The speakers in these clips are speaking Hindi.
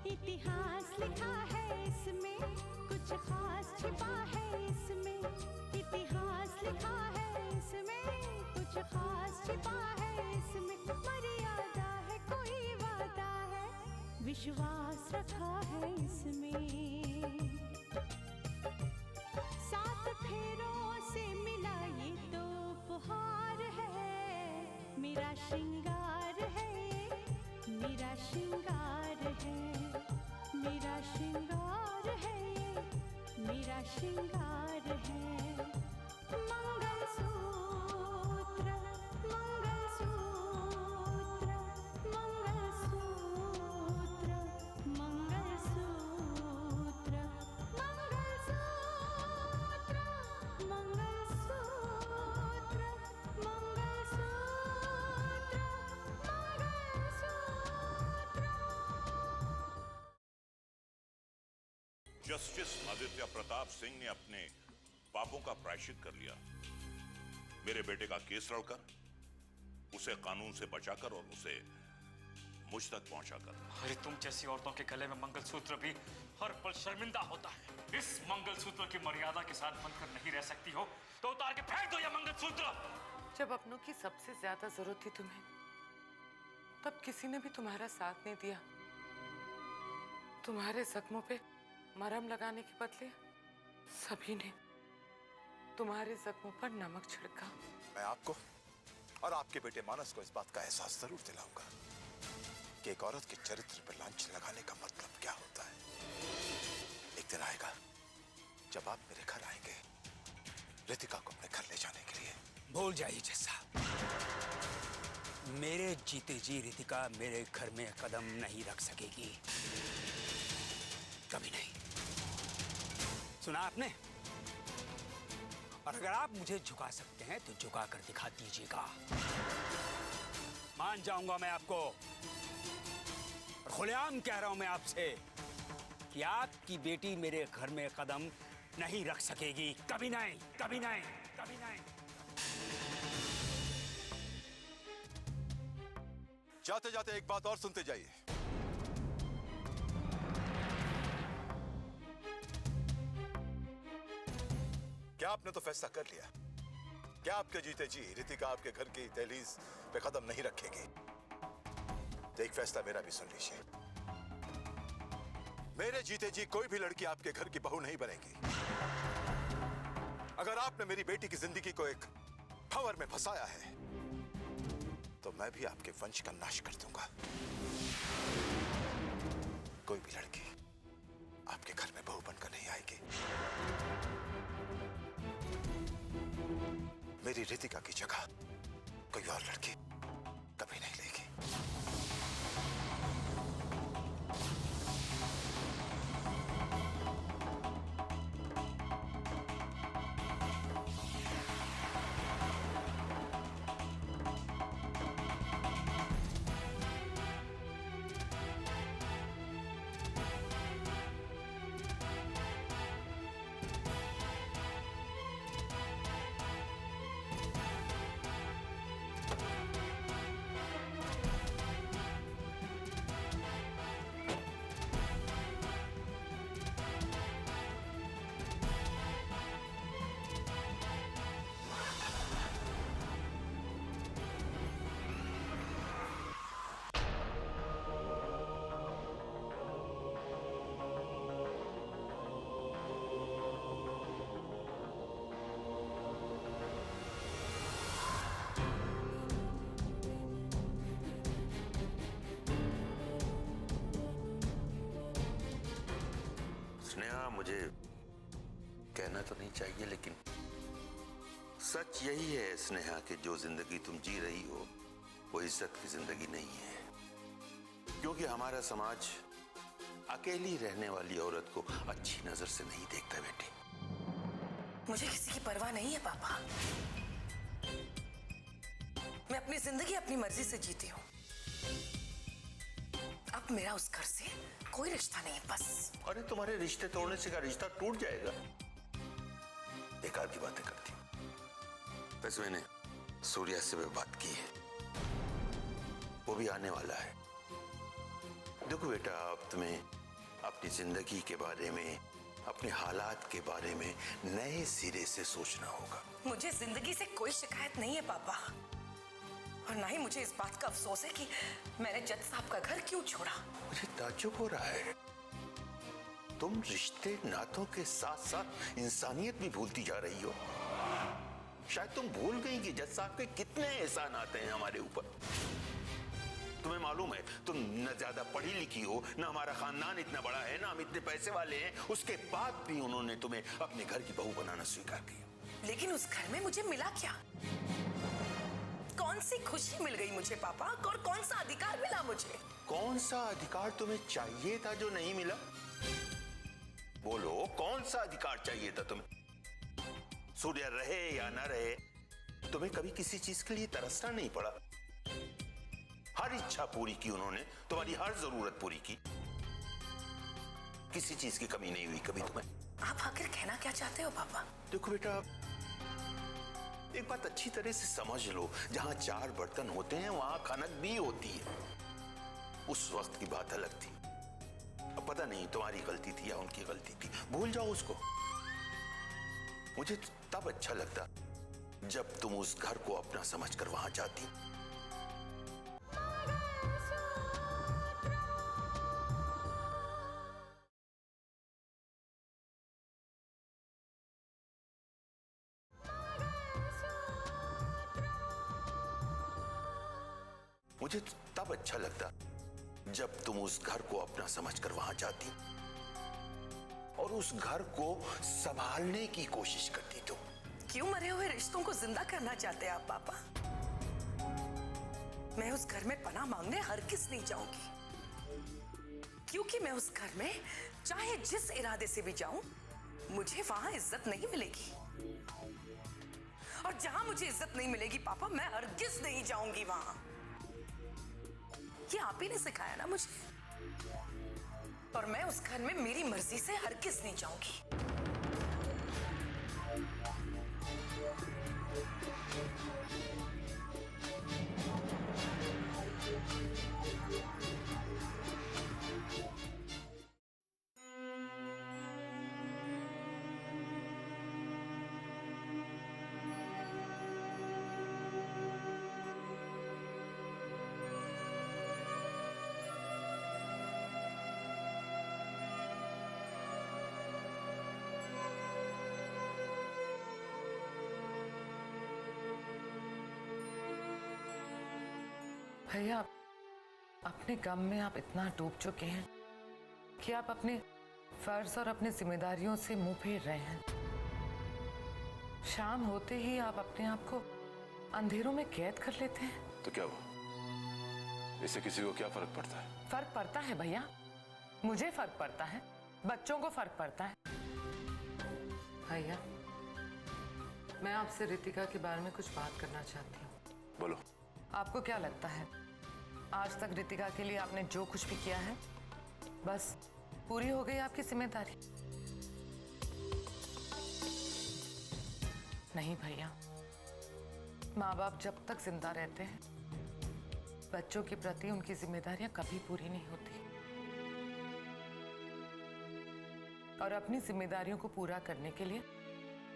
इतिहास लिखा है इसमें, कुछ खास छिपा है इसमें। इतिहास लिखा है इसमें, कुछ खास छिपा है इसमें। मर्यादा है, कोई वादा है, विश्वास रखा है इसमें। सात फेरों से मिला ये तो उपहार है, मेरा श्रृंगार है, मेरा श्रृंगार है, मेरा श्रृंगार है, मेरा श्रृंगार है। मंगलसूत्र, मंगलसूत्र, मंगलसूत्र, मंगलसूत्र, मंगलसूत्र, मंगलसूत्र, मंगलसूत्र। जस्टिस आदित्य प्रताप सिंह ने अपने पापों का प्रायश्चित कर लिया। मेरे बेटे का केस लड़कर, उसे कानून से बचाकर और उसे मुझ तक पहुंचाकर। अरे तुम जैसी औरतों के गले में मंगलसूत्र भी हर पल शर्मिंदा होता है। इस मंगलसूत्र की मर्यादा के साथ बनकर नहीं रह सकती हो तो उतार के फेंक दो ये मंगलसूत्र। जब अपनों की सबसे ज्यादा जरूरत थी तुम्हें, तब किसी ने भी तुम्हारा साथ नहीं दिया। तुम्हारे जख्मों पे मरहम लगाने के बदले सभी ने तुम्हारे जख्मों पर नमक छिड़का। मैं आपको और आपके बेटे मानस को इस बात का एहसास जरूर दिलाऊंगा कि एक औरत के चरित्र पर लांछन लगाने का मतलब क्या होता है। एक दिन आएगा जब आप मेरे घर आएंगे रितिका को अपने घर ले जाने के लिए। भूल जाइए जैसा, मेरे जीते जी रितिका मेरे घर में कदम नहीं रख सकेगी, कभी नहीं। सुना आपने? और अगर आप मुझे झुका सकते हैं तो झुका कर दिखा दीजिएगा। मान जाऊंगा मैं आपको, और खुलेआम कह रहा हूं मैं आपसे कि आपकी बेटी मेरे घर में कदम नहीं रख सकेगी, कभी नहीं, कभी नहीं, कभी नहीं। जाते जाते एक बात और सुनते जाइए। क्या आपने तो फैसला कर लिया? क्या आपके जीते जी रितिका आपके घर की दहलीज पे कदम नहीं रखेगी? तो एक फैसला मेरा भी सुन लीजिए। मेरे जीते जी कोई भी लड़की आपके घर की बहू नहीं बनेगी। अगर आपने मेरी बेटी की जिंदगी को एक भंवर में फंसाया है तो मैं भी आपके वंश का नाश कर दूंगा। कोई भी लड़की आपके घर में बहू बनकर नहीं आएगी। मेरी रितिका की जगह कोई और लड़की कभी नहीं लेगी। मुझे कहना तो नहीं चाहिए लेकिन सच यही है स्नेहा कि जो जिंदगी तुम जी रही हो वो इज्जत की जिंदगी नहीं है, क्योंकि हमारा समाज अकेली रहने वाली औरत को अच्छी नजर से नहीं देखता बेटी। मुझे किसी की परवाह नहीं है पापा। मैं अपनी जिंदगी अपनी मर्जी से जीती हूँ। अब मेरा उस घर से कोई रिश्ता नहीं है, बस। अरे तुम्हारे रिश्ते तोड़ने से क्या रिश्ता टूट जाएगा? बेकार की बातें करती हूँ। वैसे मैंने सूर्या से भी बात की है, वो भी आने वाला है। देखो बेटा, अब तुम्हें अपनी जिंदगी के बारे में, अपने हालात के बारे में नए सिरे से सोचना होगा। मुझे जिंदगी से कोई शिकायत नहीं है पापा, और ना ही मुझे इस बात का अफसोस है कि मैंने जज साहब का घर क्यों छोड़ा। मुझे ताज्जुब हो रहा है, तुम रिश्ते नातों के साथ साथ इंसानियत भी भूलती जा रही हो। शायद तुम भूल गई कि जज साहब के कितने एहसान आते हैं हमारे ऊपर। तुम्हें मालूम है, तुम न ज्यादा पढ़ी लिखी हो, न हमारा खानदान इतना बड़ा है, ना हम इतने पैसे वाले हैं, उसके बाद भी उन्होंने तुम्हें अपने घर की बहू बनाना स्वीकार किया। लेकिन उस घर में मुझे मिला क्या? कौन सी खुशी मिल गई मुझे पापा, और कौन सा अधिकार मिला मुझे? कौन सा अधिकार तुम्हें चाहिए था जो नहीं मिला? बोलो, कौन सा अधिकार चाहिए था तुम्हें? सूर्य रहे या ना रहे, तुम्हें कभी किसी चीज के लिए तरसना नहीं पड़ा। हर इच्छा पूरी की उन्होंने, तुम्हारी हर जरूरत पूरी की, किसी चीज की कमी नहीं हुई कभी तुम्हें। आप आखिर कहना क्या चाहते हो पापा? देखो बेटा, एक बात अच्छी तरह से समझ लो, जहां चार बर्तन होते हैं वहां खनक भी होती है। उस वक्त की बात अलग थी। अब पता नहीं तुम्हारी गलती थी या उनकी गलती थी, भूल जाओ उसको। मुझे तब अच्छा लगता जब तुम उस घर को अपना समझकर वहां जाती। मुझे तब अच्छा लगता जब तुम उस घर को अपना समझकर वहां जाती और उस घर को संभालने की कोशिश करती। तुम क्यों मरे हुए रिश्तों को जिंदा करना चाहते हैं आप पापा? मैं उस घर में पनाह मांगने हरगिज़ नहीं जाऊंगी, क्योंकि मैं उस घर में चाहे जिस इरादे से भी जाऊं, मुझे वहां इज्जत नहीं मिलेगी। और जहां मुझे इज्जत नहीं मिलेगी पापा, मैं हरगिज़ नहीं जाऊंगी वहां। ये आप ही ने सिखाया ना मुझे, और मैं उस घर में मेरी मर्जी से हरगिज़ नहीं जाऊंगी। भैया, अपने गम में आप इतना डूब चुके हैं कि आप अपने फर्ज और अपनी जिम्मेदारियों से मुंह फेर रहे हैं। शाम होते ही आप अपने आप को अंधेरों में कैद कर लेते हैं। तो क्या हुआ? इससे किसी को क्या फर्क पड़ता है? फर्क पड़ता है भैया, मुझे फर्क पड़ता है, बच्चों को फर्क पड़ता है। भैया, मैं आपसे रितिका के बारे में कुछ बात करना चाहती हूँ। बोलो। आपको क्या लगता है, आज तक रितिका के लिए आपने जो कुछ भी किया है, बस पूरी हो गई आपकी जिम्मेदारी? नहीं भैया, माँ बाप जब तक जिंदा रहते हैं, बच्चों के प्रति उनकी जिम्मेदारियां कभी पूरी नहीं होती। और अपनी जिम्मेदारियों को पूरा करने के लिए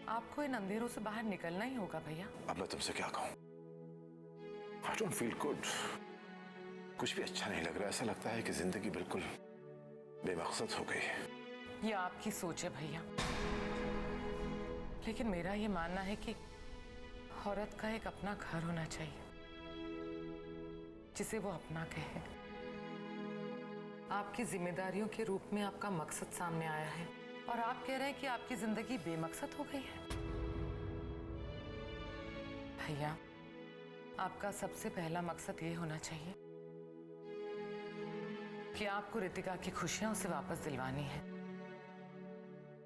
आपको इन अंधेरों से बाहर निकलना ही होगा भैया। अब मैं तुमसे क्या कहूं? I don't feel good. कुछ भी अच्छा नहीं लग रहा। ऐसा लगता है कि जिंदगी बिल्कुल बेमकसद हो गई है। ये आपकी सोच है भैया, लेकिन मेरा ये मानना है कि औरत का एक अपना घर होना चाहिए जिसे वो अपना कहे। आपकी जिम्मेदारियों के रूप में आपका मकसद सामने आया है और आप कह रहे हैं कि आपकी जिंदगी बेमकसद हो गई है। भैया, आपका सबसे पहला मकसद ये होना चाहिए कि आपको रितिका की खुशियां उसे वापस दिलवानी है,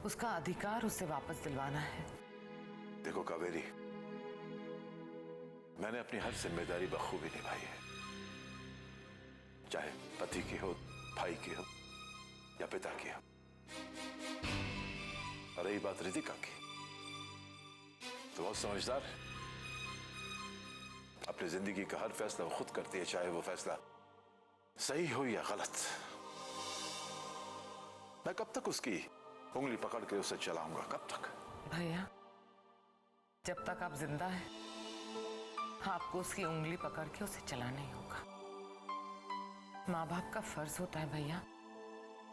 उसका अधिकार उसे वापस दिलवाना है। देखो कावेरी, मैंने अपनी हर जिम्मेदारी बखूबी निभाई है, चाहे पति की हो, भाई की हो या पिता की हो। और रही बात रितिका की, तो बहुत समझदार है। अपनी जिंदगी का हर फैसला वो खुद करती है, चाहे वो फैसला सही हो या गलत। मैं कब तक उसकी उंगली पकड़ के उसे चलाऊंगा? कब तक? भैया, जब तक आप जिंदा हैं, आपको उसकी उंगली पकड़ के उसे चलाना ही होगा। माँ बाप का फर्ज होता है भैया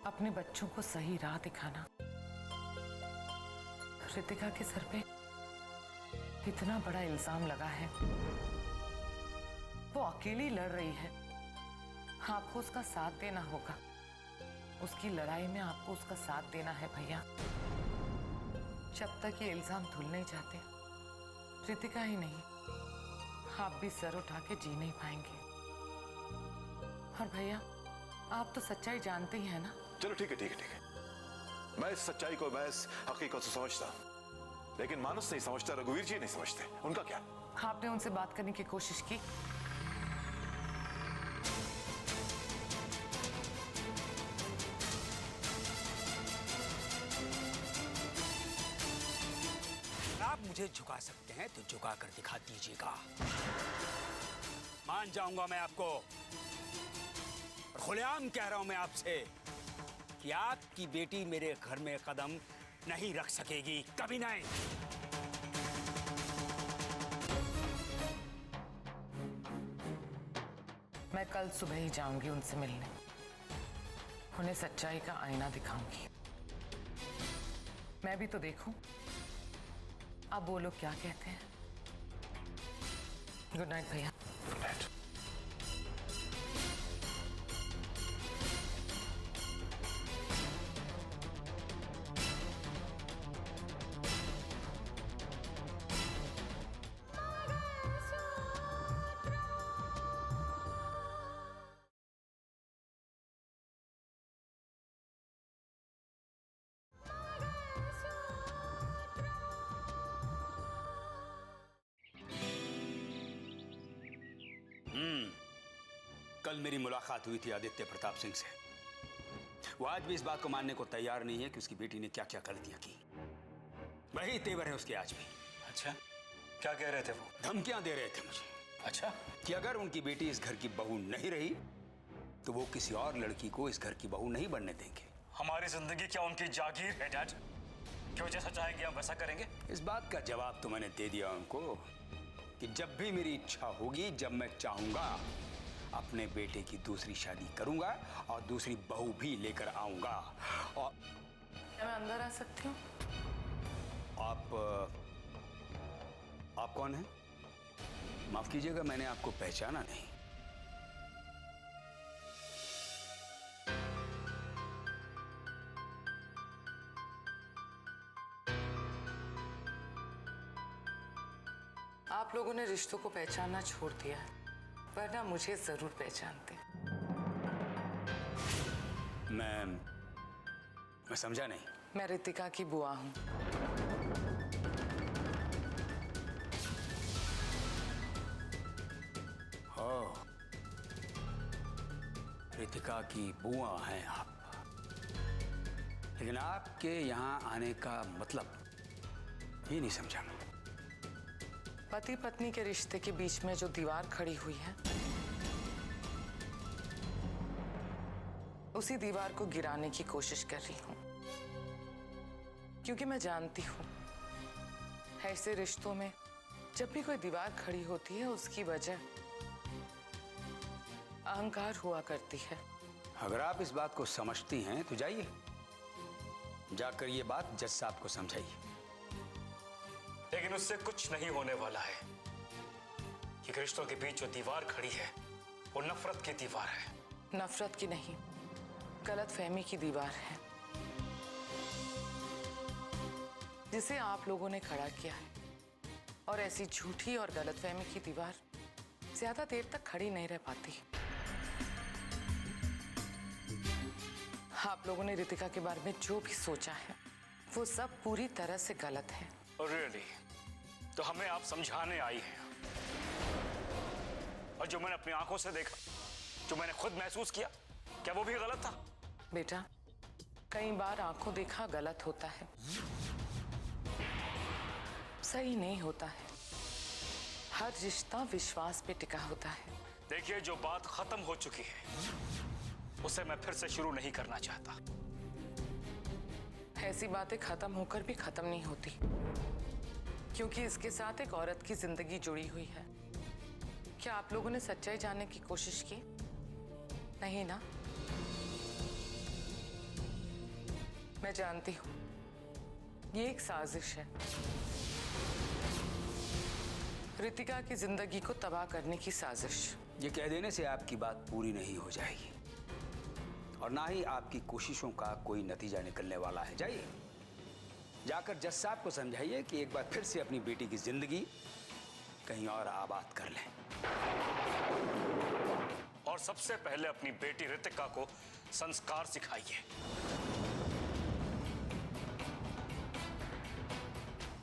अपने बच्चों को सही राह दिखाना। रितिका के सर पे इतना बड़ा इल्जाम लगा है, वो अकेली लड़ रही है, आपको उसका साथ देना होगा। उसकी लड़ाई में आपको उसका साथ देना है भैया। जब तक ये इल्जाम धुल नहीं जाते, रितिका ही नहीं, आप भी सर उठा के जी नहीं पाएंगे। और भैया, आप तो सच्चाई जानते ही हैं ना। चलो ठीक है, ठीक है, ठीक है। मैं इस सच्चाई को, मैं इस हकीकत से समझता हूं, लेकिन मानस नहीं समझता, रघुवीर जी नहीं समझते। उनका क्या? आपने उनसे बात करने की कोशिश की? आप मुझे झुका सकते हैं तो झुका कर दिखा दीजिएगा। मान जाऊंगा मैं आपको। और खुलेआम कह रहा हूं मैं आपसे कि आपकी बेटी मेरे घर में कदम नहीं रख सकेगी, कभी नहीं। मैं कल सुबह ही जाऊंगी उनसे मिलने, उन्हें सच्चाई का आईना दिखाऊंगी। मैं भी तो देखूं अब वो लोग क्या कहते हैं। गुड नाइट भैया। Good night. कल मेरी मुलाकात हुई थी आदित्य प्रताप सिंह से। वो आज भी इस बात को मानने को तैयार नहीं है कि उसकी बेटी ने क्या क्या गलतियां की। वही तेवर है उसके आज भी। अच्छा, क्या कह रहे थे वो? धमकियां दे रहे थे मुझे। अच्छा, कि अगर उनकी बेटी इस घर की बहू नहीं रही तो वो किसी और लड़की को इस घर की बहू नहीं बनने देंगे। हमारी जिंदगी क्या उनकी जागीर है डैड? क्यों जैसा चाहेंगे हम वैसा करेंगे? इस बात का जवाब तो मैंने दे दिया उनको कि जब भी मेरी इच्छा होगी, जब मैं चाहूंगा, अपने बेटे की दूसरी शादी करूंगा और दूसरी बहू भी लेकर आऊंगा। और क्या मैं अंदर आ सकती हूँ? आप कौन हैं? माफ कीजिएगा, मैंने आपको पहचाना नहीं। आप लोगों ने रिश्तों को पहचानना छोड़ दिया है, वरना मुझे जरूर पहचानते। मैं समझा नहीं। मैं रितिका की बुआ हूँ। ओह, रितिका की बुआ हैं आप। लेकिन आपके यहाँ आने का मतलब ये नहीं समझा मैं। पति पत्नी के रिश्ते के बीच में जो दीवार खड़ी हुई है, उसी दीवार को गिराने की कोशिश कर रही हूं। क्योंकि मैं जानती हूं, ऐसे रिश्तों में जब भी कोई दीवार खड़ी होती है, उसकी वजह अहंकार हुआ करती है। अगर आप इस बात को समझती हैं तो जाइए, जाकर ये बात जज साहब को समझाइए। लेकिन उससे कुछ नहीं होने वाला है। ये रिश्तों के बीच जो दीवार खड़ी है, वो नफरत की दीवार है। नफरत की नहीं, गलतफहमी की दीवार है, जिसे आप लोगों ने खड़ा किया है। और ऐसी झूठी और गलतफहमी की दीवार ज्यादा देर तक खड़ी नहीं रह पाती। आप लोगों ने रितिका के बारे में जो भी सोचा है, वो सब पूरी तरह से गलत है। रियली? तो हमें आप समझाने आई हैं। और जो मैंने अपनी आंखों से देखा, जो मैंने खुद महसूस किया, क्या वो भी गलत था? बेटा, कई बार आंखों देखा गलत होता है, सही नहीं होता है। हर रिश्ता विश्वास पे टिका होता है। देखिए, जो बात खत्म हो चुकी है, उसे मैं फिर से शुरू नहीं करना चाहता। ऐसी बातें खत्म होकर भी खत्म नहीं होती, क्योंकि इसके साथ एक औरत की जिंदगी जुड़ी हुई है। क्या आप लोगों ने सच्चाई जानने की कोशिश की? नहीं ना? मैं जानती हूं, ये एक साजिश है, रितिका की जिंदगी को तबाह करने की साजिश। ये कह देने से आपकी बात पूरी नहीं हो जाएगी और ना ही आपकी कोशिशों का कोई नतीजा निकलने वाला है। जाइए, जाकर जज साहब को समझाइए कि एक बार फिर से अपनी बेटी की जिंदगी कहीं और आबाद कर लें। और सबसे पहले अपनी बेटी रितिका को संस्कार सिखाइए।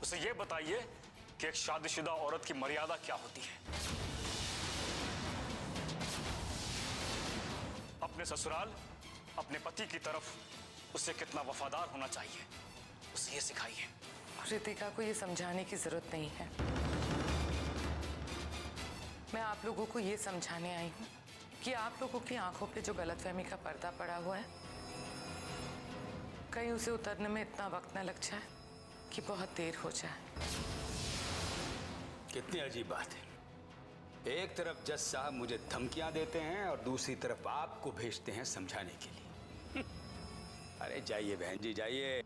उसे यह बताइए कि एक शादीशुदा औरत की मर्यादा क्या होती है। अपने ससुराल, अपने पति की तरफ उसे कितना वफादार होना चाहिए, उसे ये सिखाइए। रितिका को ये समझाने की जरूरत नहीं है। मैं आप लोगों को ये समझाने आई हूँ कि आप लोगों की आंखों पे जो गलतफहमी का पर्दा पड़ा हुआ है, कहीं उसे उतरने में इतना वक्त न लग जाए कि बहुत देर हो जाए। कितनी अजीब बात है, एक तरफ जज साहब मुझे धमकियां देते हैं और दूसरी तरफ आपको भेजते हैं समझाने के लिए। अरे जाइए बहन जी, जाइए,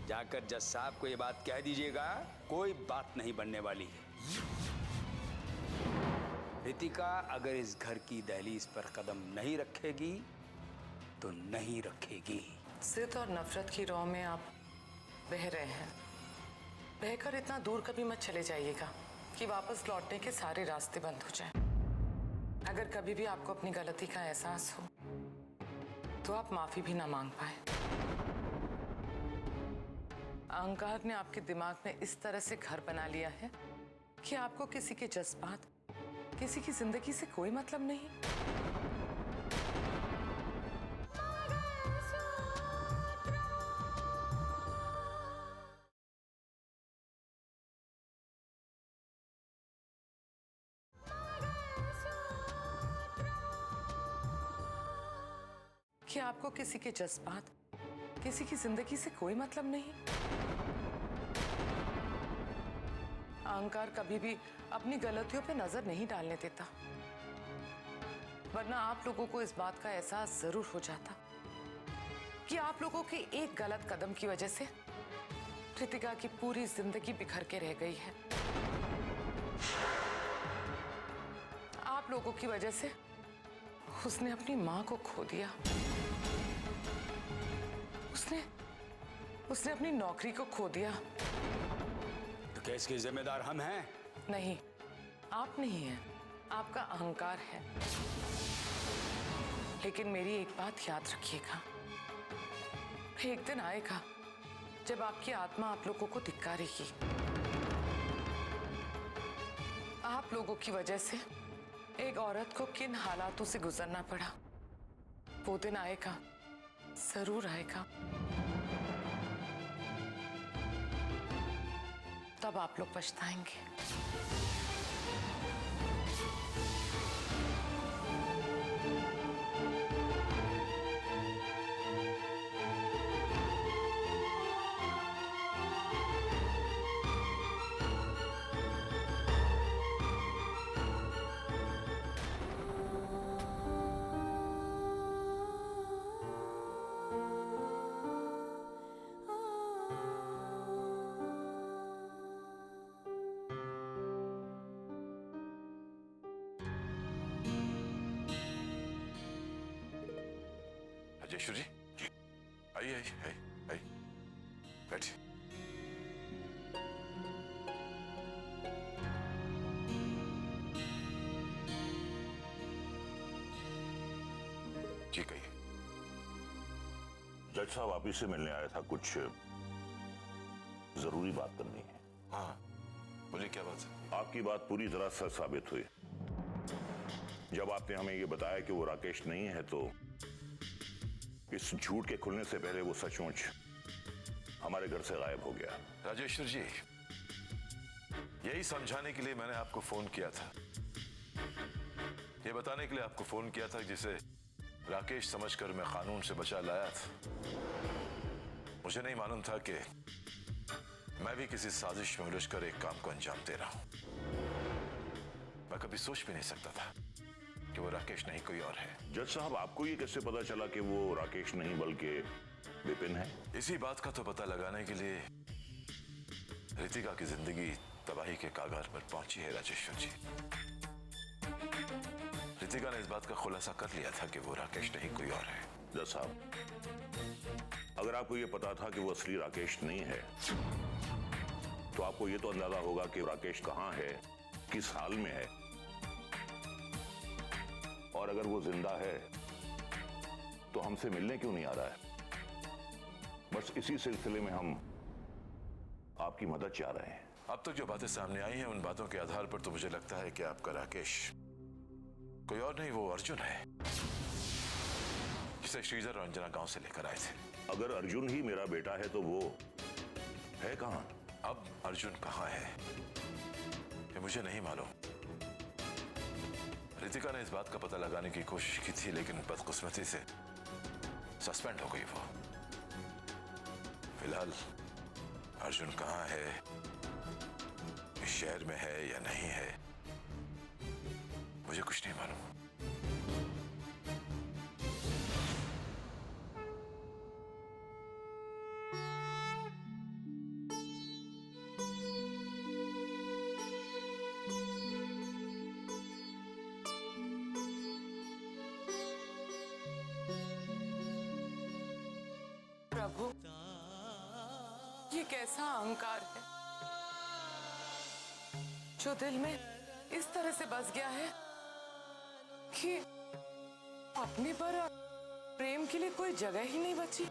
जाकर जज साहब को ये बात कह दीजिएगा, कोई बात नहीं बनने वाली है। रितिका अगर इस घर की दहलीज पर कदम नहीं रखेगी तो नहीं रखेगी। जिद और नफरत की रौ में आप बह रहे हैं। बहकर इतना दूर कभी मत चले जाइएगा कि वापस लौटने के सारे रास्ते बंद हो जाएं। अगर कभी भी आपको अपनी गलती का एहसास हो तो आप माफी भी ना मांग पाए। अहंकार ने आपके दिमाग में इस तरह से घर बना लिया है कि आपको किसी के जज्बात, किसी की जिंदगी से कोई मतलब नहीं। कि आपको किसी के जज्बात, किसी की जिंदगी से कोई मतलब नहीं। अहंकार कभी भी अपनी गलतियों पे नजर नहीं डालने देता, वरना आप लोगों को इस बात का एहसास जरूर हो जाता कि आप लोगों के एक गलत कदम की वजह से रितिका की पूरी जिंदगी बिखर के रह गई है। आप लोगों की वजह से उसने अपनी मां को खो दिया, उसने अपनी नौकरी को खो दिया। तो क्या इसके जिम्मेदार हम हैं? नहीं, आप नहीं हैं, आपका अहंकार है। लेकिन मेरी एक बात याद रखिएगा, एक दिन आएगा जब आपकी आत्मा आप लोगों को धिक्कारेगी। आप लोगों की वजह से एक औरत को किन हालातों से गुजरना पड़ा, वो दिन आएगा, जरूर आएगा। तब आप लोग पछताएंगे। राजेश्वर जी, आइए आइए आइए आइए, बैठिए। जी कहिए। जज साहब आप ही से मिलने आया था, कुछ जरूरी बात करनी है। हाँ बोलिए, क्या बात है? आपकी बात पूरी तरह सच साबित हुई। जब आपने हमें ये बताया कि वो राकेश नहीं है, तो इस झूठ के खुलने से पहले वो सचमुच हमारे घर से गायब हो गया। राजेश्वर जी, यही समझाने के लिए मैंने आपको फोन किया था, ये बताने के लिए आपको फोन किया था जिसे राकेश समझकर मैं कानून से बचा लाया था। मुझे नहीं मालूम था कि मैं भी किसी साजिश में उलझ कर एक काम को अंजाम दे रहा हूं। मैं कभी सोच भी नहीं सकता था कि वो राकेश नहीं कोई और है। जज साहब, आपको ये कैसे पता चला कि वो राकेश नहीं बल्कि विपिन है? इसी बात का तो पता लगाने के लिए रितिका की जिंदगी तबाही के कागार पर पहुंची है राजेश्वर जी। रितिका ने इस बात का खुलासा कर लिया था कि वो राकेश नहीं कोई और है। जज साहब, अगर आपको ये पता था कि वो असली राकेश नहीं है तो आपको ये तो अंदाजा होगा कि राकेश कहां है, किस हाल में है, और अगर वो जिंदा है तो हमसे मिलने क्यों नहीं आ रहा है? बस इसी सिलसिले में हम आपकी मदद चाह रहे हैं। अब तक जो बातें सामने आई हैं उन बातों के आधार पर तो मुझे लगता है कि आपका राकेश कोई और नहीं, वो अर्जुन है जिसे श्रीधर और अंजना गांव से लेकर आए थे। अगर अर्जुन ही मेरा बेटा है तो वो है कहां? अब अर्जुन कहां है ये मुझे नहीं मालूम। रितिका ने इस बात का पता लगाने की कोशिश की थी लेकिन बदकिस्मती से सस्पेंड हो गई वो। फिलहाल अर्जुन कहां है, इस शहर में है या नहीं है, मुझे कुछ नहीं मालूम। प्रभु, ये कैसा अहंकार है जो दिल में इस तरह से बस गया है कि अपने पर प्रेम के लिए कोई जगह ही नहीं बची।